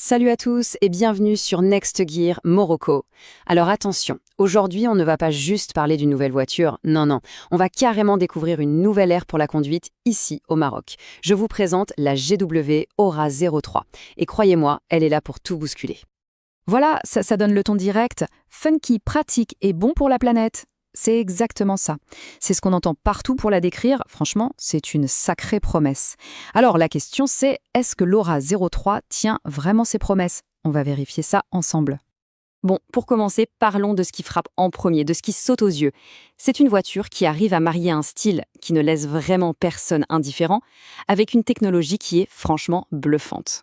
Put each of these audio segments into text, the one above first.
Salut à tous et bienvenue sur Next Gear Morocco. Alors attention, aujourd'hui on ne va pas juste parler d'une nouvelle voiture, non, on va carrément découvrir une nouvelle ère pour la conduite ici au Maroc. Je vous présente la GW Aura 03 et croyez-moi, elle est là pour tout bousculer. Voilà, ça donne le ton direct, funky, pratique et bon pour la planète. C'est exactement ça. C'est ce qu'on entend partout pour la décrire. Franchement, c'est une sacrée promesse. Alors la question c'est, est-ce que l'Aura 03 tient vraiment ses promesses? On va vérifier ça ensemble. Bon, pour commencer, parlons de ce qui frappe en premier, de ce qui saute aux yeux. C'est une voiture qui arrive à marier un style qui ne laisse vraiment personne indifférent avec une technologie qui est franchement bluffante.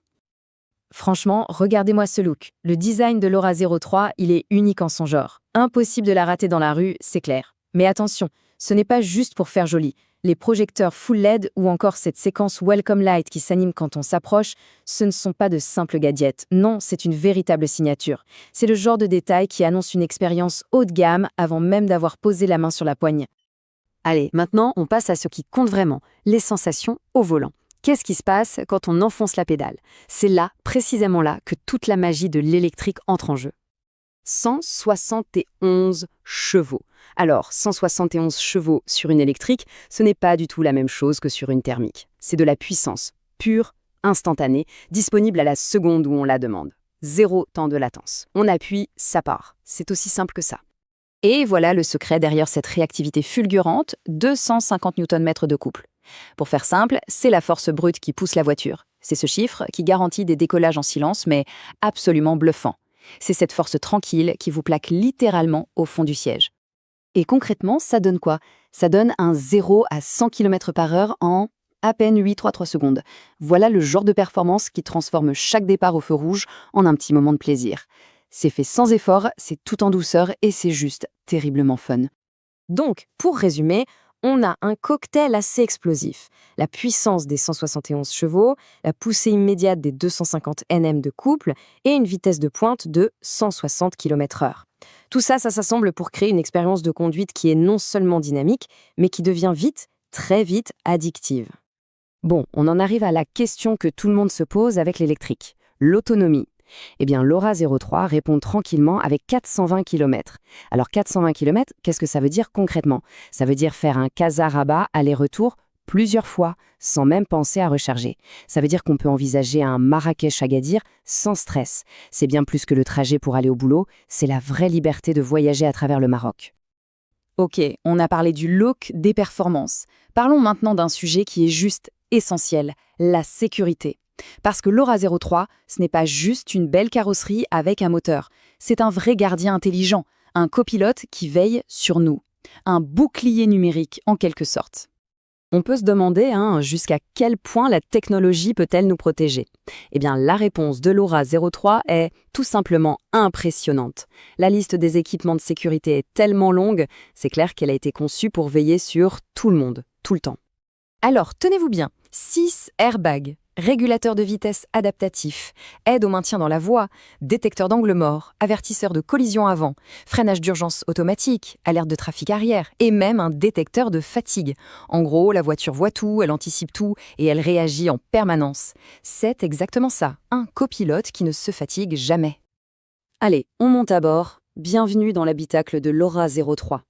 Franchement, regardez-moi ce look. Le design de l'Aura 03, il est unique en son genre. Impossible de la rater dans la rue, c'est clair. Mais attention, ce n'est pas juste pour faire joli. Les projecteurs full LED ou encore cette séquence Welcome Light qui s'anime quand on s'approche, ce ne sont pas de simples gadgets. Non, c'est une véritable signature. C'est le genre de détail qui annonce une expérience haut de gamme avant même d'avoir posé la main sur la poigne. Allez, maintenant on passe à ce qui compte vraiment, les sensations au volant. Qu'est-ce qui se passe quand on enfonce la pédale? C'est là, précisément là, que toute la magie de l'électrique entre en jeu. 171 chevaux. Alors, 171 chevaux sur une électrique, ce n'est pas du tout la même chose que sur une thermique. C'est de la puissance, pure, instantanée, disponible à la seconde où on la demande. Zéro temps de latence. On appuie, ça part. C'est aussi simple que ça. Et voilà le secret derrière cette réactivité fulgurante, 250 Nm de couple. Pour faire simple, c'est la force brute qui pousse la voiture. C'est ce chiffre qui garantit des décollages en silence, mais absolument bluffant. C'est cette force tranquille qui vous plaque littéralement au fond du siège. Et concrètement, ça donne quoi? Ça donne un 0 à 100 km/h en à peine 8,33 secondes. Voilà le genre de performance qui transforme chaque départ au feu rouge en un petit moment de plaisir. C'est fait sans effort, c'est tout en douceur et c'est juste terriblement fun. Donc, pour résumer, on a un cocktail assez explosif. La puissance des 171 chevaux, la poussée immédiate des 250 Nm de couple et une vitesse de pointe de 160 km/h. Tout ça s'assemble pour créer une expérience de conduite qui est non seulement dynamique, mais qui devient vite, très vite, addictive. Bon, on en arrive à la question que tout le monde se pose avec l'électrique, l'autonomie. Eh bien, l'Aura 03 répond tranquillement avec 420 km. Alors 420 km, qu'est-ce que ça veut dire concrètement? Ça veut dire faire un Casa-Rabat aller-retour plusieurs fois, sans même penser à recharger. Ça veut dire qu'on peut envisager un Marrakech-Agadir sans stress. C'est bien plus que le trajet pour aller au boulot, c'est la vraie liberté de voyager à travers le Maroc. Ok, on a parlé du look, des performances. Parlons maintenant d'un sujet qui est juste essentiel, la sécurité. Parce que l'Aura 03, ce n'est pas juste une belle carrosserie avec un moteur. C'est un vrai gardien intelligent, un copilote qui veille sur nous. Un bouclier numérique, en quelque sorte. On peut se demander jusqu'à quel point la technologie peut-elle nous protéger? Eh bien, la réponse de l'Aura 03 est tout simplement impressionnante. La liste des équipements de sécurité est tellement longue, c'est clair qu'elle a été conçue pour veiller sur tout le monde, tout le temps. Alors, tenez-vous bien, 6 airbags, régulateur de vitesse adaptatif, aide au maintien dans la voie, détecteur d'angle mort, avertisseur de collision avant, freinage d'urgence automatique, alerte de trafic arrière et même un détecteur de fatigue. En gros, la voiture voit tout, elle anticipe tout et elle réagit en permanence. C'est exactement ça, un copilote qui ne se fatigue jamais. Allez, on monte à bord. Bienvenue dans l'habitacle de l'Aura 03.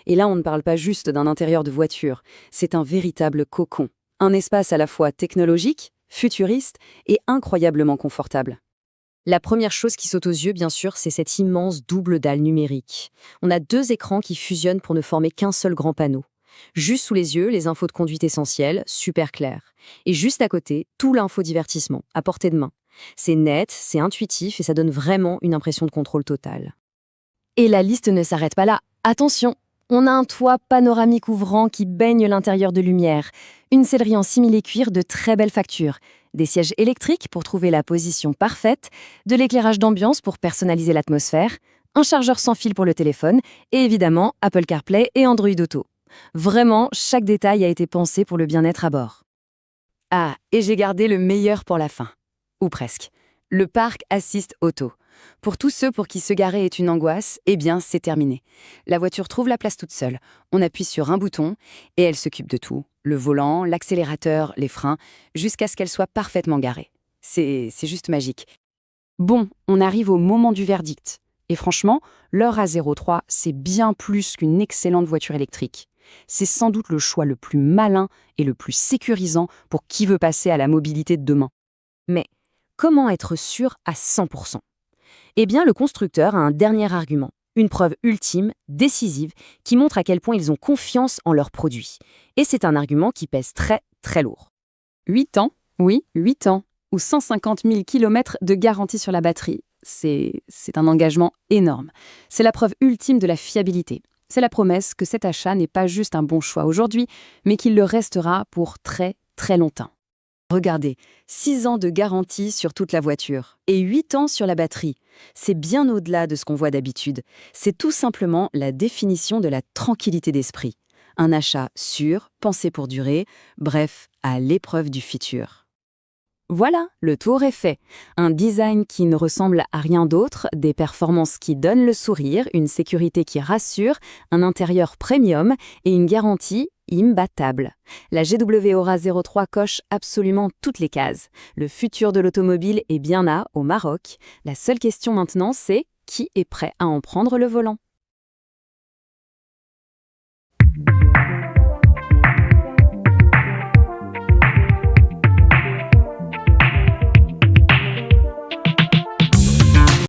Et là, on ne parle pas juste d'un intérieur de voiture, c'est un véritable cocon. Un espace à la fois technologique, futuriste et incroyablement confortable. La première chose qui saute aux yeux, bien sûr, c'est cette immense double dalle numérique. On a 2 écrans qui fusionnent pour ne former qu'un seul grand panneau. Juste sous les yeux, les infos de conduite essentielles, super claires. Et juste à côté, tout l'infodivertissement, à portée de main. C'est net, c'est intuitif et ça donne vraiment une impression de contrôle total. Et la liste ne s'arrête pas là. Attention! On a un toit panoramique ouvrant qui baigne l'intérieur de lumière, une sellerie en simili-cuir de très belle facture, des sièges électriques pour trouver la position parfaite, de l'éclairage d'ambiance pour personnaliser l'atmosphère, un chargeur sans fil pour le téléphone et évidemment Apple CarPlay et Android Auto. Vraiment, chaque détail a été pensé pour le bien-être à bord. Ah, et j'ai gardé le meilleur pour la fin. Ou presque. Le Park Assist Auto. Pour tous ceux pour qui se garer est une angoisse, eh bien, c'est terminé. La voiture trouve la place toute seule. On appuie sur un bouton et elle s'occupe de tout. Le volant, l'accélérateur, les freins, jusqu'à ce qu'elle soit parfaitement garée. C'est juste magique. Bon, on arrive au moment du verdict. Et franchement, l'Aura 03, c'est bien plus qu'une excellente voiture électrique. C'est sans doute le choix le plus malin et le plus sécurisant pour qui veut passer à la mobilité de demain. Mais comment être sûr à 100%? Eh bien, le constructeur a un dernier argument, une preuve ultime, décisive, qui montre à quel point ils ont confiance en leurs produits. Et c'est un argument qui pèse très, très lourd. 8 ans, oui, 8 ans, ou 150 000 km de garantie sur la batterie. C'est un engagement énorme. C'est la preuve ultime de la fiabilité. C'est la promesse que cet achat n'est pas juste un bon choix aujourd'hui, mais qu'il le restera pour très, très longtemps. Regardez, 6 ans de garantie sur toute la voiture et 8 ans sur la batterie. C'est bien au-delà de ce qu'on voit d'habitude. C'est tout simplement la définition de la tranquillité d'esprit. Un achat sûr, pensé pour durer, bref, à l'épreuve du futur. Voilà, le tour est fait. Un design qui ne ressemble à rien d'autre, des performances qui donnent le sourire, une sécurité qui rassure, un intérieur premium et une garantie imbattable. La GW Aura 03 coche absolument toutes les cases. Le futur de l'automobile est bien là, au Maroc. La seule question maintenant, c'est qui est prêt à en prendre le volant ?